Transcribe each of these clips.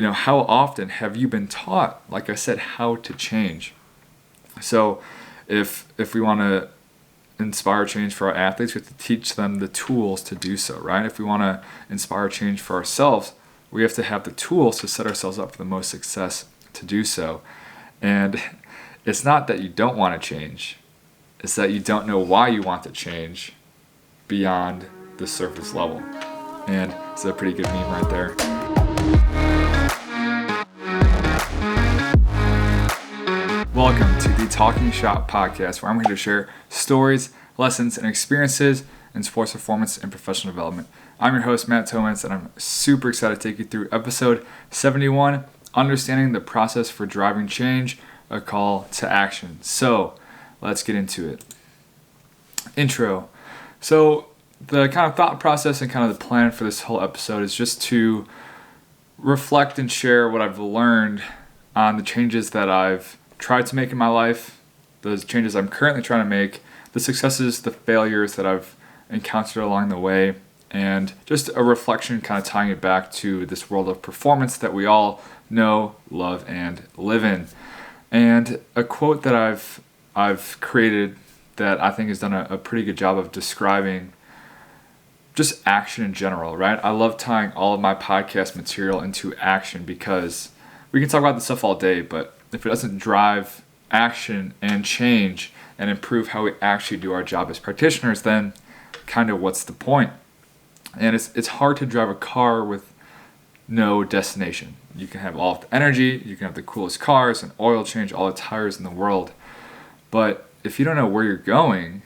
how often have you been taught, like I said, how to change? So if we want to inspire change for our athletes, we have to teach them the tools to do so, right? If we want to inspire change for ourselves, we have to have the tools to set ourselves up for the most success to do so. And it's not that you don't want to change, it's that you don't know why you want to change beyond the surface level. And it's a pretty good meme right there. Welcome to the Talking Shop podcast, where I'm here to share stories, lessons, and experiences in sports performance and professional development. I'm your host, Matt Tomans, and I'm super excited to take you through episode 71, Understanding the Process for Driving Change, a Call to Action. So let's get into it. Intro. So the kind of thought process and kind of the plan for this whole episode is just to reflect and share what I've learned on the changes that I've tried to make in my life, those changes I'm currently trying to make, the successes, the failures that I've encountered along the way, and just a reflection kind of tying it back to this world of performance that we all know, love, and live in. And a quote that I've created that I think has done a pretty good job of describing just action in general, right? I love tying all of my podcast material into action because we can talk about this stuff all day, but if it doesn't drive action and change and improve how we actually do our job as practitioners, then kind of what's the point? And it's hard to drive a car with no destination. You can have all of the energy, you can have the coolest cars and oil change all the tires in the world, but if you don't know where you're going,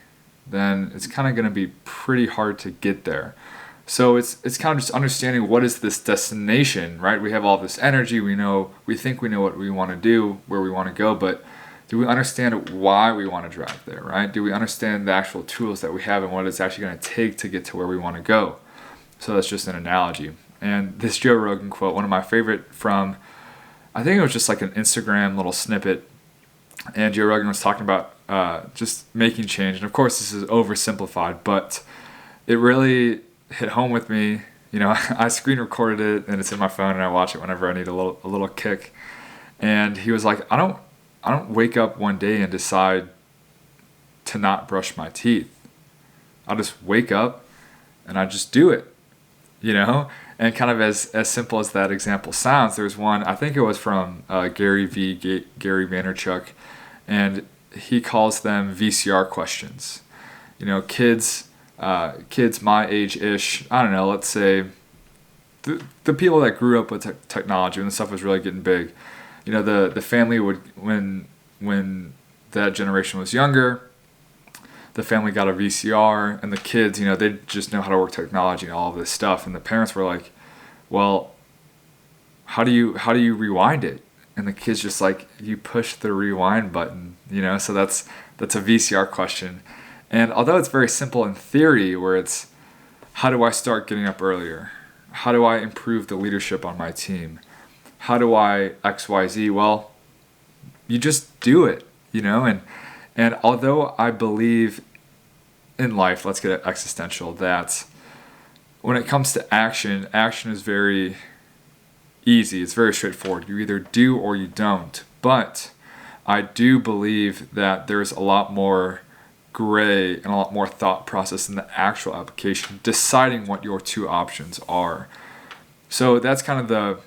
then it's kind of going to be pretty hard to get there. So it's kind of just understanding what is this destination, right? We have all this energy, we think we know what we want to do, where we want to go, but do we understand why we want to drive there, right? Do we understand the actual tools that we have and what it's actually going to take to get to where we want to go? So that's just an analogy. And this Joe Rogan quote, one of my favorite from, I think it was just like an Instagram little snippet, and Joe Rogan was talking about just making change. And of course this is oversimplified, but it really hit home with me. I screen recorded it and it's in my phone and I watch it whenever I need a little kick. And he was like, I don't wake up one day and decide to not brush my teeth. I'll just wake up and I just do it, and kind of as simple as that example sounds, there's one, I think it was from Gary Vaynerchuk, and he calls them VCR questions. Kids my age-ish, I don't know, let's say the people that grew up with technology when the stuff was really getting big, the family would, when that generation was younger, the family got a VCR, and the kids, they just know how to work technology and all of this stuff, and the parents were like, well, how do you rewind it? And the kid's just like, you push the rewind button, so that's a VCR question. And although it's very simple in theory, where it's, how do I start getting up earlier? How do I improve the leadership on my team? How do I XYZ? Well, you just do it, and although I believe in life, let's get existential, that when it comes to action is very easy. It's very straightforward. You either do or you don't. But I do believe that there's a lot more gray and a lot more thought process in the actual application, deciding what your two options are. So that's kind of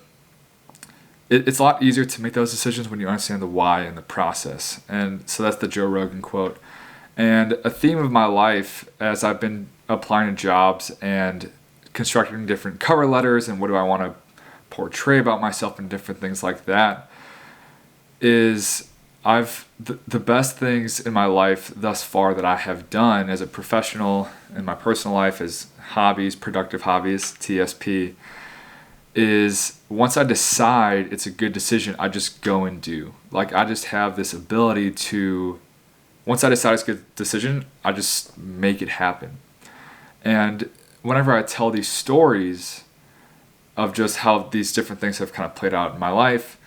it's a lot easier to make those decisions when you understand the why and the process. And so that's the Joe Rogan quote. And a theme of my life as I've been applying to jobs and constructing different cover letters and what do I want to portray about myself and different things like that is the best things in my life thus far that I have done as a professional in my personal life as hobbies, productive hobbies, TSP, is once I decide it's a good decision, I just go and do. Like I just have this ability to, once I decide it's a good decision, I just make it happen. And whenever I tell these stories of just how these different things have kind of played out in my life,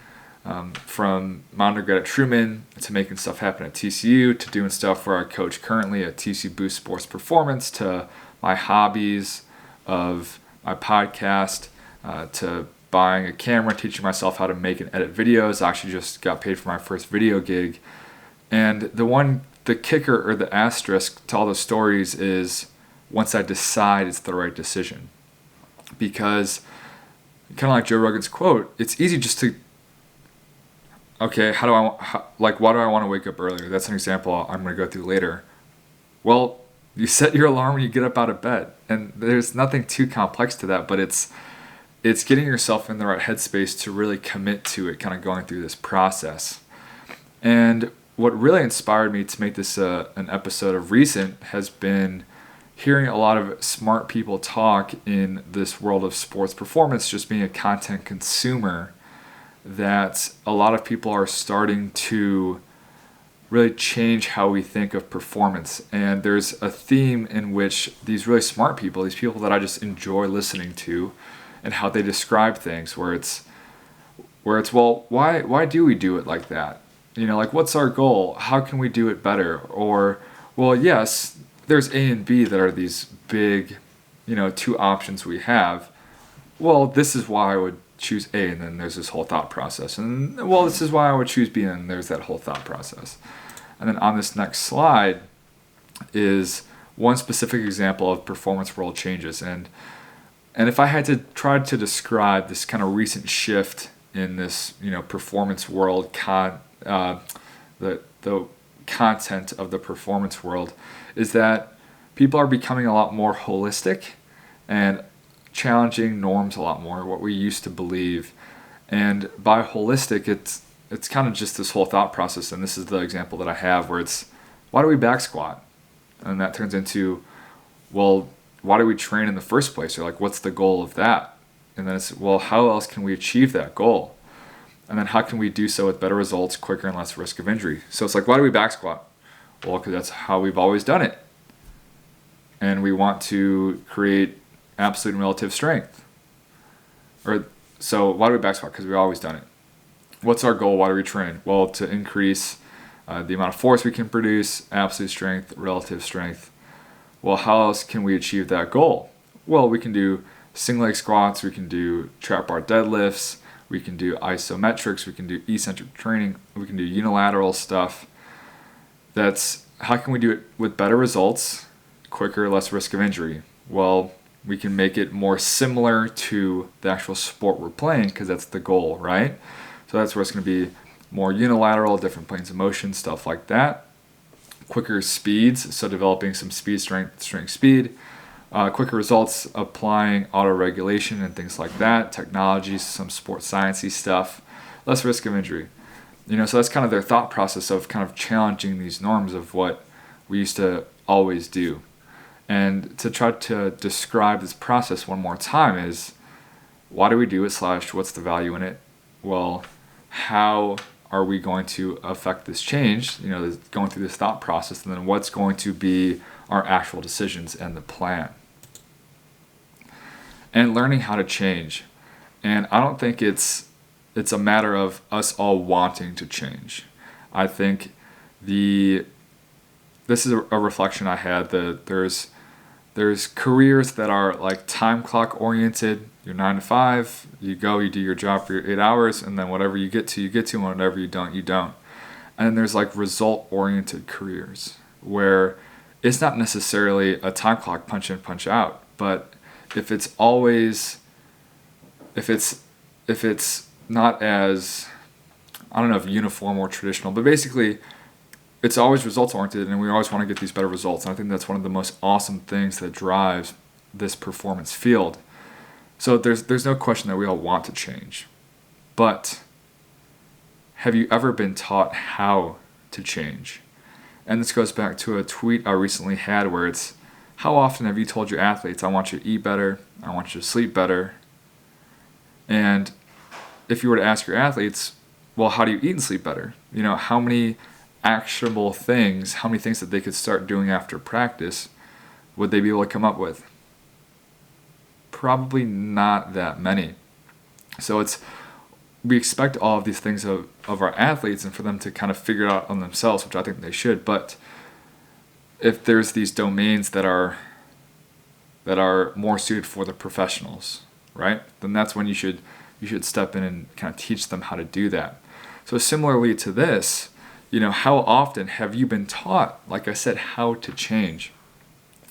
from my undergrad at Truman to making stuff happen at TCU to doing stuff where I coach currently at TC Boost Sports Performance to my hobbies of my podcast to buying a camera, teaching myself how to make and edit videos. I actually just got paid for my first video gig. And the kicker or the asterisk to all those stories is once I decide it's the right decision. Because kind of like Joe Rogan's quote, it's easy just to, okay, why do I want to wake up earlier? That's an example I'm going to go through later. Well, you set your alarm when you get up out of bed. And there's nothing too complex to that, but it's getting yourself in the right headspace to really commit to it, kind of going through this process. And what really inspired me to make this an episode of recent has been hearing a lot of smart people talk in this world of sports performance, just being a content consumer, that a lot of people are starting to really change how we think of performance. And there's a theme in which these really smart people, these people that I just enjoy listening to, and how they describe things, where it's well, why do we do it like that? Like, what's our goal? How can we do it better? Or, well, yes, there's A and B that are these big, two options we have. Well, this is why I would choose A, and then there's this whole thought process. And, well, this is why I would choose B, and there's that whole thought process. And then on this next slide is one specific example of performance world changes. And if I had to try to describe this kind of recent shift in this, performance world, the content of the performance world, is that people are becoming a lot more holistic and challenging norms a lot more, what we used to believe. And by holistic, it's kind of just this whole thought process. And this is the example that I have where it's, why do we back squat? And that turns into, well, why do we train in the first place? Or like, what's the goal of that? And then it's, well, how else can we achieve that goal? And then how can we do so with better results, quicker, and less risk of injury? So it's like, why do we back squat? Well, because that's how we've always done it. And we want to create absolute and relative strength. So why do we back squat? Because we've always done it. What's our goal? Why do we train? Well, to increase the amount of force we can produce, absolute strength, relative strength. Well, how else can we achieve that goal? Well, we can do single leg squats, we can do trap bar deadlifts, we can do isometrics, we can do eccentric training, we can do unilateral stuff. That's how can we do it with better results, quicker, less risk of injury? Well, we can make it more similar to the actual sport we're playing because that's the goal, right? So that's where it's going to be more unilateral, different planes of motion, stuff like that. Quicker speeds, so developing some speed, strength, speed. Quicker results, applying auto-regulation and things like that. Technology, some sports sciencey stuff. Less risk of injury. So that's kind of their thought process of kind of challenging these norms of what we used to always do. And to try to describe this process one more time is, why do we do it / what's the value in it? Well, how are we going to affect this change, going through this thought process, and then what's going to be our actual decisions and the plan. And learning how to change. And I don't think it's a matter of us all wanting to change. I think this is a reflection I had that there's careers that are like time clock oriented. You're 9 to 5, you go, you do your job for your 8 hours, and then whatever you get to, and whatever you don't, you don't. And then there's like result-oriented careers where it's not necessarily a time clock, punch in, punch out, but if it's not as, I don't know if uniform or traditional, but basically it's always results-oriented, and we always want to get these better results. And I think that's one of the most awesome things that drives this performance field. So there's no question that we all want to change. But have you ever been taught how to change? And this goes back to a tweet I recently had where it's, how often have you told your athletes, I want you to eat better, I want you to sleep better? And if you were to ask your athletes, well, how do you eat and sleep better? How many actionable things, how many things that they could start doing after practice would they be able to come up with? Probably not that many. So we expect all of these things of our athletes and for them to kind of figure it out on themselves, which I think they should. But if there's these domains that are more suited for the professionals, right? Then that's when you should you should step in and kind of teach them how to do that. So similarly to this, how often have you been taught, like I said, how to change?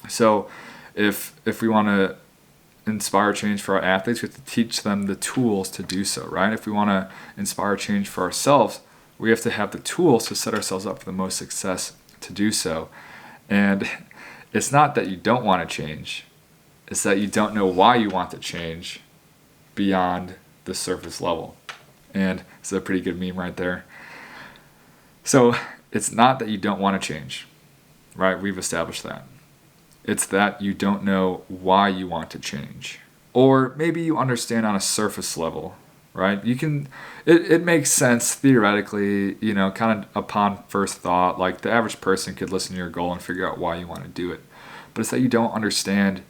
So if we want to inspire change for our athletes, we have to teach them the tools to do so, right? If we want to inspire change for ourselves, we have to have the tools to set ourselves up for the most success to do so. And it's not that you don't want to change, it's that you don't know why you want to change beyond the surface level. And it's a pretty good meme right there. So it's not that you don't want to change, right? We've established that. It's that you don't know why you want to change. Or maybe you understand on a surface level, right? It makes sense theoretically, kind of upon first thought, like the average person could listen to your goal and figure out why you want to do it. But it's that you don't understand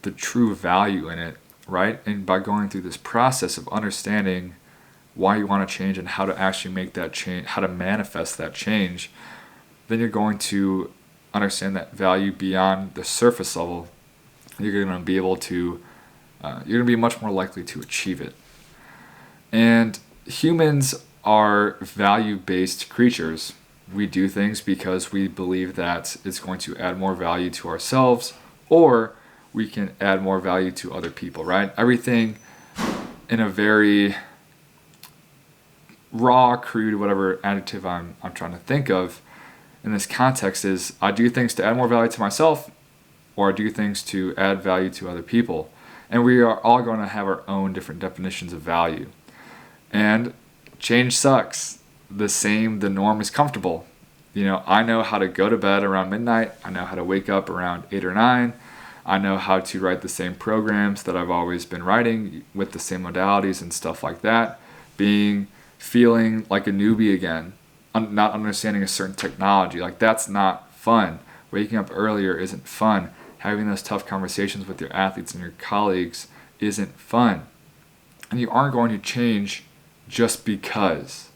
the true value in it, right? And by going through this process of understanding why you want to change and how to actually make that change, how to manifest that change, then you're going to understand that value beyond the surface level. You're going to be able to, you're going to be much more likely to achieve it. And humans are value-based creatures. We do things because we believe that it's going to add more value to ourselves, or we can add more value to other people, right? Everything in a very raw, crude, whatever adjective I'm trying to think of in this context is I do things to add more value to myself, or I do things to add value to other people. And we are all going to have our own different definitions of value. And change sucks. The norm is comfortable. I know how to go to bed around midnight. I know how to wake up around 8 or 9. I know how to write the same programs that I've always been writing with the same modalities and stuff like that. Feeling like a newbie again, not understanding a certain technology, like that's not fun. Waking up earlier isn't fun. Having those tough conversations with your athletes and your colleagues isn't fun. And you aren't going to change just because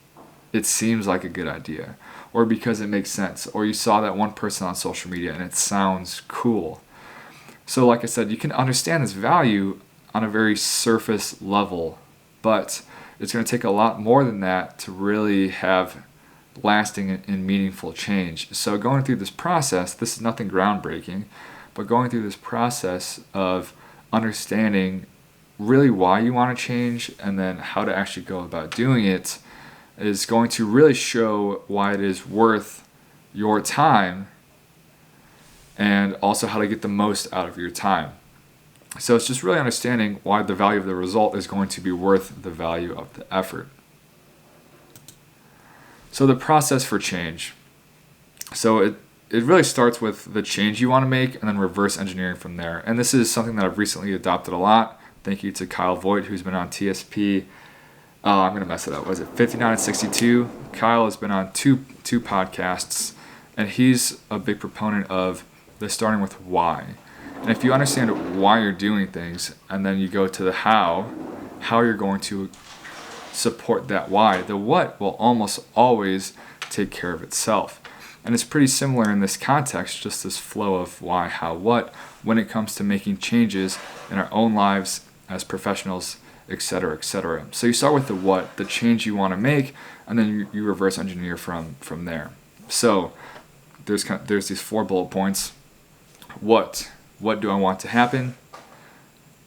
it seems like a good idea, or because it makes sense, or you saw that one person on social media and it sounds cool. So like I said, you can understand this value on a very surface level, but it's going to take a lot more than that to really have lasting and meaningful change. So going through this process, this is nothing groundbreaking, but going through this process of understanding really why you want to change and then how to actually go about doing it is going to really show why it is worth your time, and also how to get the most out of your time. So it's just really understanding why the value of the result is going to be worth the value of the effort. So the process for change. So it really starts with the change you want to make and then reverse engineering from there. And this is something that I've recently adopted a lot. Thank you to Kyle Voigt, who's been on TSP. I'm going to mess it up. Was it 59 and 62? Kyle has been on two podcasts, and he's a big proponent of the starting with why. And if you understand why you're doing things, and then you go to the how you're going to support that why, the what will almost always take care of itself. And it's pretty similar in this context, just this flow of why, how, what, when it comes to making changes in our own lives as professionals, etc., etc. So you start with the what, the change you want to make, and then you reverse engineer from there. So there's these 4 bullet points. What do I want to happen?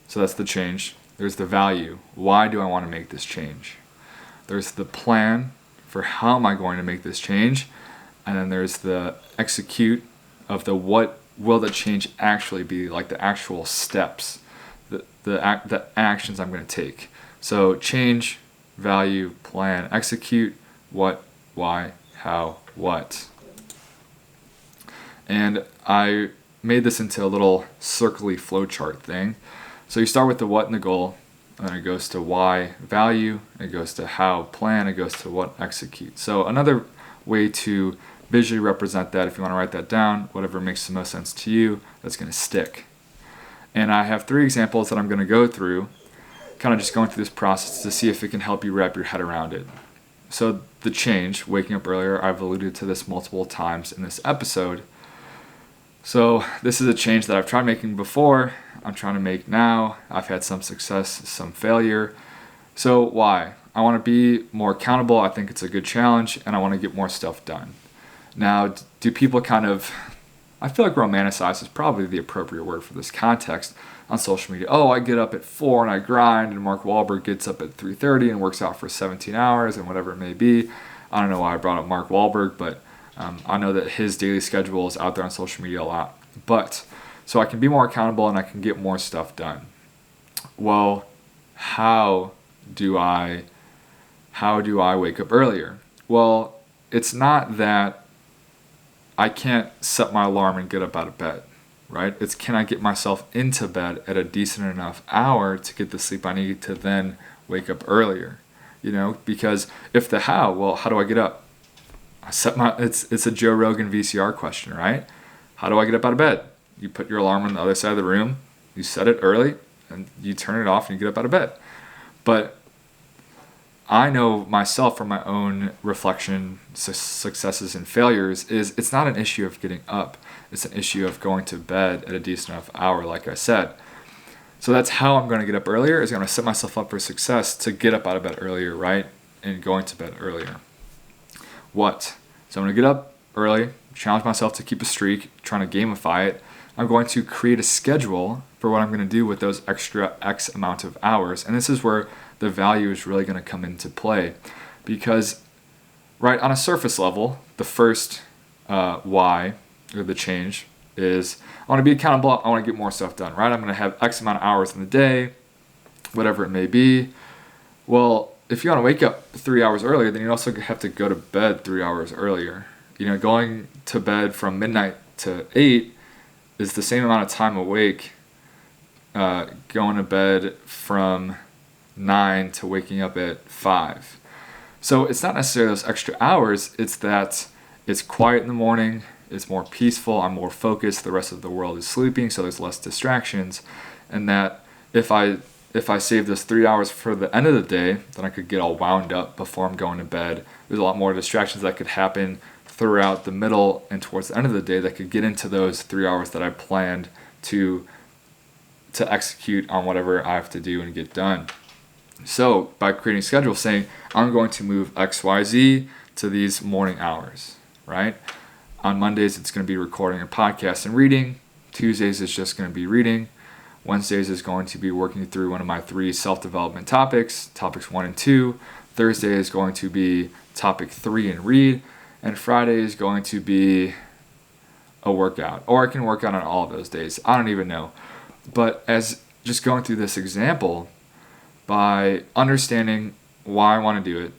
So that's the change. There's the value. Why do I want to make this change? There's the plan for how am I going to make this change? And then there's the execute of the what will the change actually be, like the actual steps, the actions I'm going to take. So change, value, plan, execute, what, why, how, what. And I made this into a little circly flowchart thing. So you start with the what and the goal, and then it goes to why, value, it goes to how, plan, it goes to what, execute. So another way to visually represent that, if you want to write that down, whatever makes the most sense to you, that's going to stick. And I have 3 examples that I'm going to go through, kind of just going through this process to see if it can help you wrap your head around it. So the change, waking up earlier, I've alluded to this multiple times in this episode. So this is a change that I've tried making before, I'm trying to make now. I've had some success, some failure, So why? I want to be more accountable. I think it's a good challenge, and I want to get more stuff done. Now, do people I feel like romanticize is probably the appropriate word for this context on social media. Oh, I get up at 4 and I grind, and Mark Wahlberg gets up at 3:30 and works out for 17 hours and whatever it may be. I don't know why I brought up Mark Wahlberg, but I know that his daily schedule is out there on social media a lot. But so I can be more accountable and I can get more stuff done. Well, how do I wake up earlier? Well, it's not that I can't set my alarm and get up out of bed, right? It's can I get myself into bed at a decent enough hour to get the sleep I need to then wake up earlier, Because if the how, well, how do I get up? It's a Joe Rogan VCR question, right? How do I get up out of bed? You put your alarm on the other side of the room, you set it early, and you turn it off and you get up out of bed. But I know myself from my own reflection, successes and failures, is it's not an issue of getting up. It's an issue of going to bed at a decent enough hour, like I said. So that's how I'm going to get up earlier, is going to set myself up for success to get up out of bed earlier, right? And going to bed earlier. What? So I'm going to get up early, challenge myself to keep a streak, trying to gamify it. I'm going to create a schedule for what I'm going to do with those extra X amount of hours. And this is where the value is really going to come into play. Because, right, on a surface level, the first why, or the change, is I want to be accountable, I want to get more stuff done, right? I'm going to have X amount of hours in the day, whatever it may be. Well, if you want to wake up 3 hours earlier, then you also have to go to bed 3 hours earlier. Going to bed from midnight to 8 is the same amount of time awake going to bed from 9 to waking up at 5. So it's not necessarily those extra hours, it's that it's quiet in the morning, it's more peaceful, I'm more focused, the rest of the world is sleeping, so there's less distractions, and that if I save those 3 hours for the end of the day, then I could get all wound up before I'm going to bed. There's a lot more distractions that could happen throughout the middle and towards the end of the day that could get into those 3 hours that I planned to execute on whatever I have to do and get done. So by creating a schedule, saying I'm going to move XYZ to these morning hours, right? On Mondays, it's going to be recording a podcast and reading. Tuesdays is just going to be reading. Wednesdays is going to be working through one of my 3 self-development topics 1 and 2. Thursday is going to be topic 3 and read. And Friday is going to be a workout. Or I can work out on all of those days. I don't even know. But as just going through this example, by understanding why I want to do it,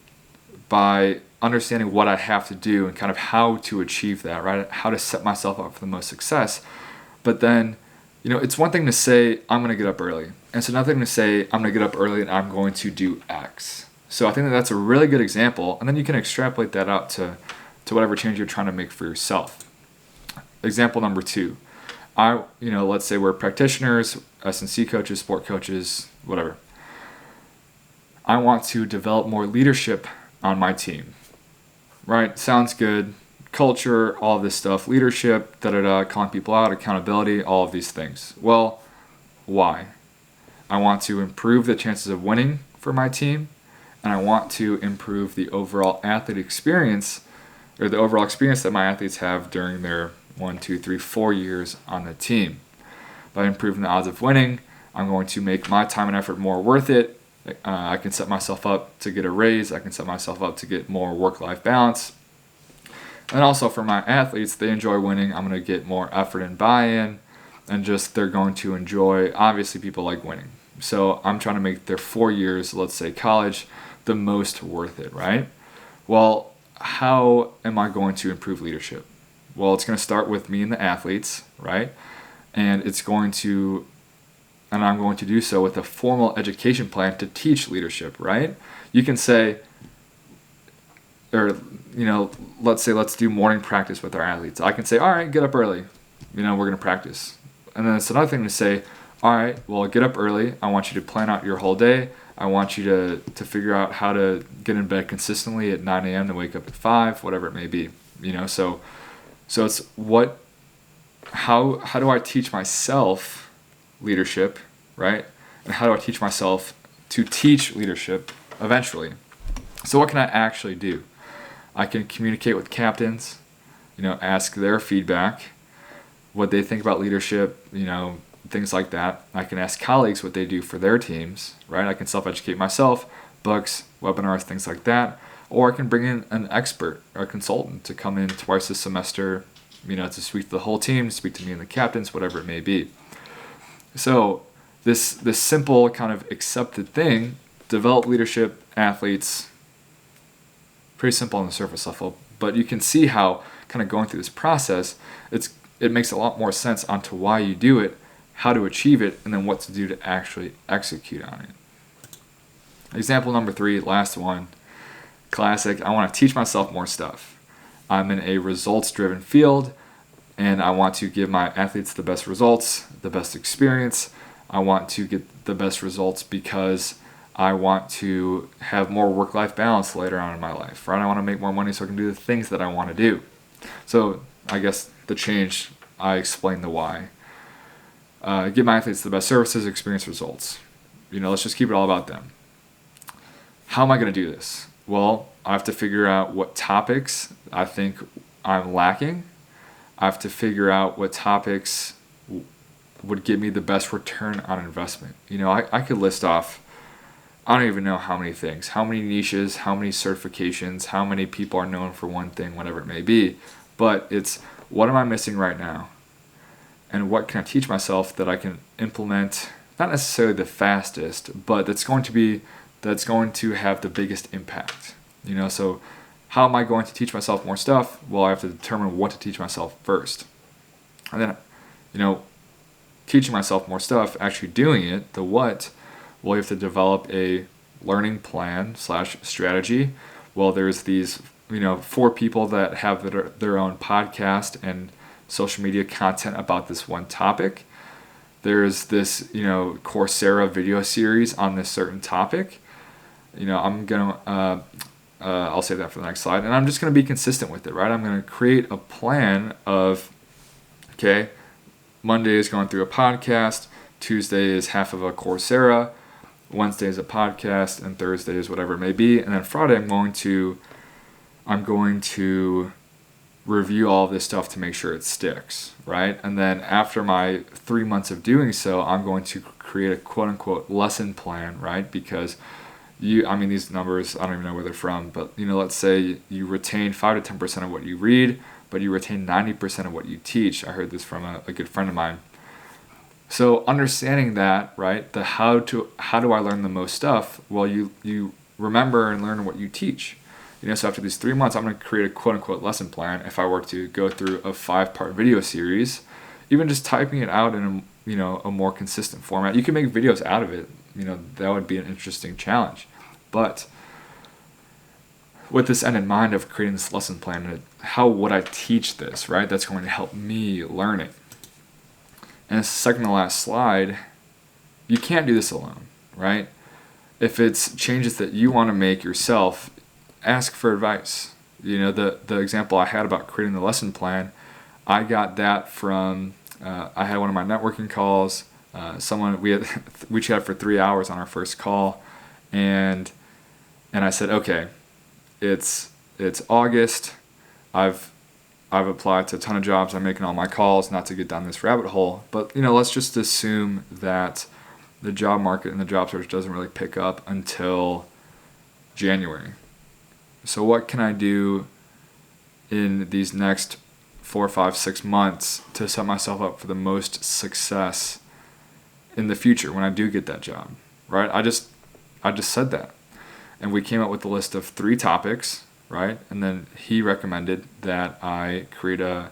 by understanding what I have to do and kind of how to achieve that, right? How to set myself up for the most success. But then, it's one thing to say, I'm going to get up early. And it's another thing to say, I'm going to get up early and I'm going to do X. So I think that's a really good example. And then you can extrapolate that out to whatever change you're trying to make for yourself. Example number 2. Let's say we're practitioners, S&C coaches, sport coaches, whatever. I want to develop more leadership on my team. Right? Sounds good. Culture, all of this stuff, leadership, calling people out, accountability, all of these things. Well, why? I want to improve the chances of winning for my team, and I want to improve the overall athlete experience, or the overall experience that my athletes have during their 1, 2, 3, 4 years on the team. By improving the odds of winning, I'm going to make my time and effort more worth it. I can set myself up to get a raise. I can set myself up to get more work-life balance. And also for my athletes, they enjoy winning. I'm going to get more effort and buy-in, and just they're going to enjoy, obviously people like winning. So I'm trying to make their 4 years, let's say college, the most worth it, right? Well, how am I going to improve leadership? Well, it's going to start with me and the athletes, right? And I'm going to do so with a formal education plan to teach leadership, right? You can say, let's do morning practice with our athletes. I can say, all right, get up early. We're going to practice. And then it's another thing to say, all right, well, get up early. I want you to plan out your whole day. I want you to figure out how to get in bed consistently at 9 a.m. to wake up at 5, whatever it may be. So it's how do I teach myself leadership, right? And how do I teach myself to teach leadership eventually. So what can I actually do? I can communicate with captains, ask their feedback, what they think about leadership, things like that. I can ask colleagues what they do for their teams, right? I can self-educate myself, books, webinars, things like that. Or I can bring in an expert or a consultant to come in twice a semester, to speak to the whole team, speak to me and the captains, whatever it may be. So this simple kind of accepted thing, develop leadership, athletes, pretty simple on the surface level, but you can see how kind of going through this process, it makes a lot more sense onto why you do it, how to achieve it, and then what to do to actually execute on it. Example number 3, last one, classic. I want to teach myself more stuff. I'm in a results-driven field, and I want to give my athletes the best results, the best experience. I want to get the best results because I want to have more work-life balance later on in my life, right? I want to make more money so I can do the things that I want to do. So I guess the change, I explain the why. Give my athletes the best services, experience, results. Let's just keep it all about them. How am I going to do this? Well, I have to figure out what topics I think I'm lacking. I have to figure out what topics would give me the best return on investment. I could list off, I don't even know how many things, how many niches, how many certifications, how many people are known for one thing, whatever it may be. But it's, what am I missing right now? And what can I teach myself that I can implement, not necessarily the fastest, but that's going to have the biggest impact. So how am I going to teach myself more stuff? Well, I have to determine what to teach myself first. And then, teaching myself more stuff, actually doing it, the what, well, you have to develop a learning plan / strategy. Well, there's these, 4 people that have their own podcast and social media content about this one topic. There's this, Coursera video series on this certain topic. I'm going to, I'll save that for the next slide. And I'm just going to be consistent with it, right? I'm going to create a plan of, okay, Monday is going through a podcast, Tuesday is half of a Coursera, Wednesday is a podcast, and Thursday is whatever it may be. And then Friday I'm going to review all of this stuff to make sure it sticks, right? And then after my 3 months of doing so, I'm going to create a quote-unquote lesson plan, right? Because these numbers, I don't even know where they're from, but let's say you retain 5 to 10% of what you read, but you retain 90% of what you teach. I heard this from a good friend of mine. So understanding that, right, the how do I learn the most stuff? Well, you remember and learn what you teach. So after these 3 months, I'm going to create a quote-unquote lesson plan. If I were to go through a 5-part video series, even just typing it out in a more consistent format. You can make videos out of it. That would be an interesting challenge. But with this end in mind of creating this lesson plan, how would I teach this, right? That's going to help me learn it. And the second to last slide, you can't do this alone, right? If it's changes that you want to make yourself, ask for advice. The example I had about creating the lesson plan, I got that from, I had one of my networking calls, we chatted for 3 hours on our first call, and I said, okay, it's August, I've applied to a ton of jobs, I'm making all my calls, not to get down this rabbit hole, but let's just assume that the job market and the job search doesn't really pick up until January. So what can I do in these next 4, 5, 6 months to set myself up for the most success in the future when I do get that job, right? I just said that. And we came up with a list of 3 topics, right? And then he recommended that I create a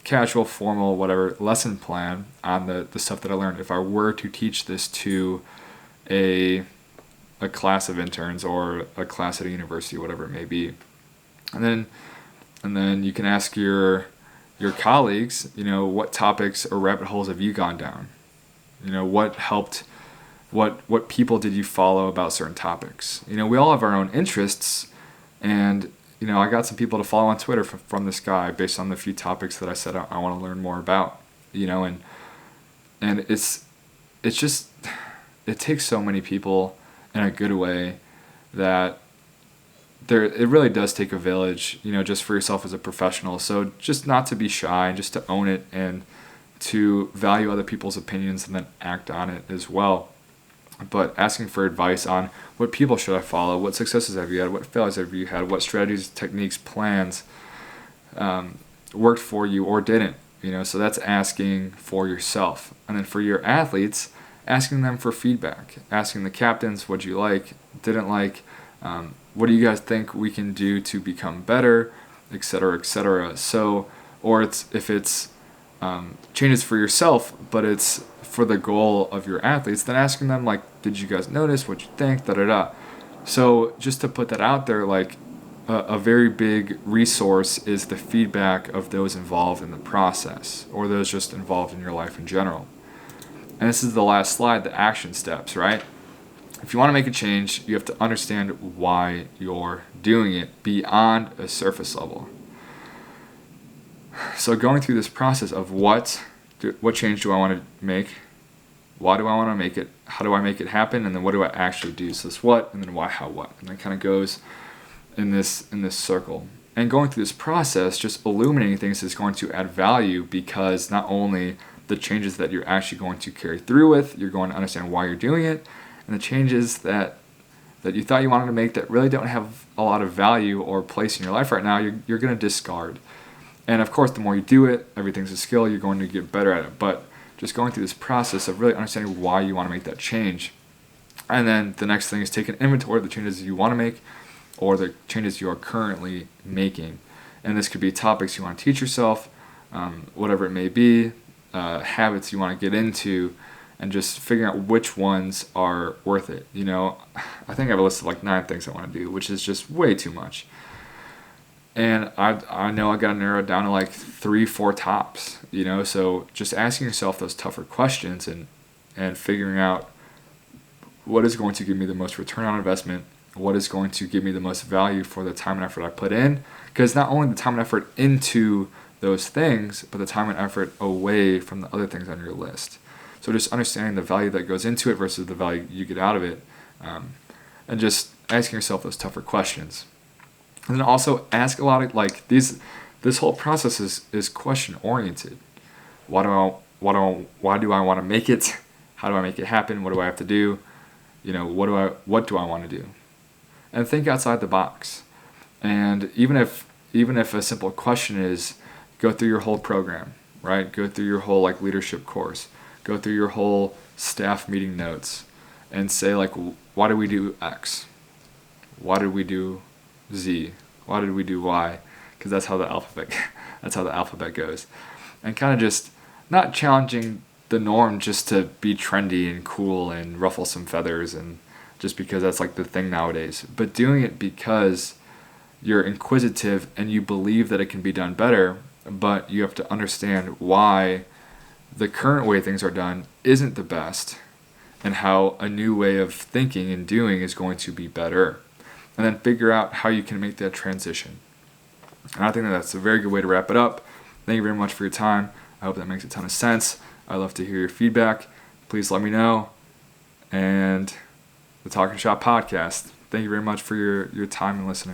casual, formal, whatever lesson plan on the stuff that I learned. If I were to teach this to a class of interns or a class at a university, whatever it may be. And then you can ask your colleagues, what topics or rabbit holes have you gone down? What helped, what people did you follow about certain topics? We all have our own interests, and I got some people to follow on Twitter from this guy based on the few topics that I said I want to learn more about, and it's just, it takes so many people in a good way that it really does take a village, just for yourself as a professional. So just not to be shy, just to own it and to value other people's opinions and then act on it as well. But asking for advice on what people should I follow, what successes have you had, what failures have you had, what strategies, techniques, plans worked for you or didn't. So that's asking for yourself. And then for your athletes, asking them for feedback, asking the captains what you like, didn't like, what do you guys think we can do to become better, et cetera, et cetera. So, or if it's changes for yourself, but it's for the goal of your athletes, then asking them like, did you guys notice what you think, da-da-da. So just to put that out there, like a very big resource is the feedback of those involved in the process or those just involved in your life in general. And this is the last slide, the action steps, right? If you want to make a change, you have to understand why you're doing it beyond a surface level. So going through this process of what change do I want to make? Why do I want to make it? How do I make it happen? And then what do I actually do? So it's what, and then why, how, what. And that kind of goes in this circle. And going through this process, just illuminating things is going to add value, because not only the changes that you're actually going to carry through with, you're going to understand why you're doing it, and the changes that you thought you wanted to make that really don't have a lot of value or place in your life right now, you're going to discard. And of course, the more you do it, everything's a skill, you're going to get better at it. But just going through this process of really understanding why you want to make that change. And then the next thing is take an inventory of the changes you want to make or the changes you are currently making. And this could be topics you want to teach yourself, whatever it may be, habits you want to get into, and just figuring out which ones are worth it. I think I have a list of like 9 things I want to do, which is just way too much. And I know I got to narrow it down to like 3-4 tops, so just asking yourself those tougher questions and figuring out what is going to give me the most return on investment, what is going to give me the most value for the time and effort I put in, because not only the time and effort into those things, but the time and effort away from the other things on your list. So just understanding the value that goes into it versus the value you get out of it, and just asking yourself those tougher questions. And then also ask a lot of this whole process is question oriented. Why do I want to make it? How do I make it happen? What do I have to do? What do I want to do? And think outside the box. And even if a simple question is, go through your whole program, right? Go through your whole leadership course. Go through your whole staff meeting notes and say why did we do X? Why did we do Z? Why did we do Y? Because that's how the alphabet goes. And kind of just not challenging the norm just to be trendy and cool and ruffle some feathers and just because that's the thing nowadays, but doing it because you're inquisitive and you believe that it can be done better, but you have to understand why the current way things are done isn't the best and how a new way of thinking and doing is going to be better. And then figure out how you can make that transition. And I think that's a very good way to wrap it up. Thank you very much for your time. I hope that makes a ton of sense. I'd love to hear your feedback. Please let me know. And the Talking Shop Podcast. Thank you very much for your time and listening.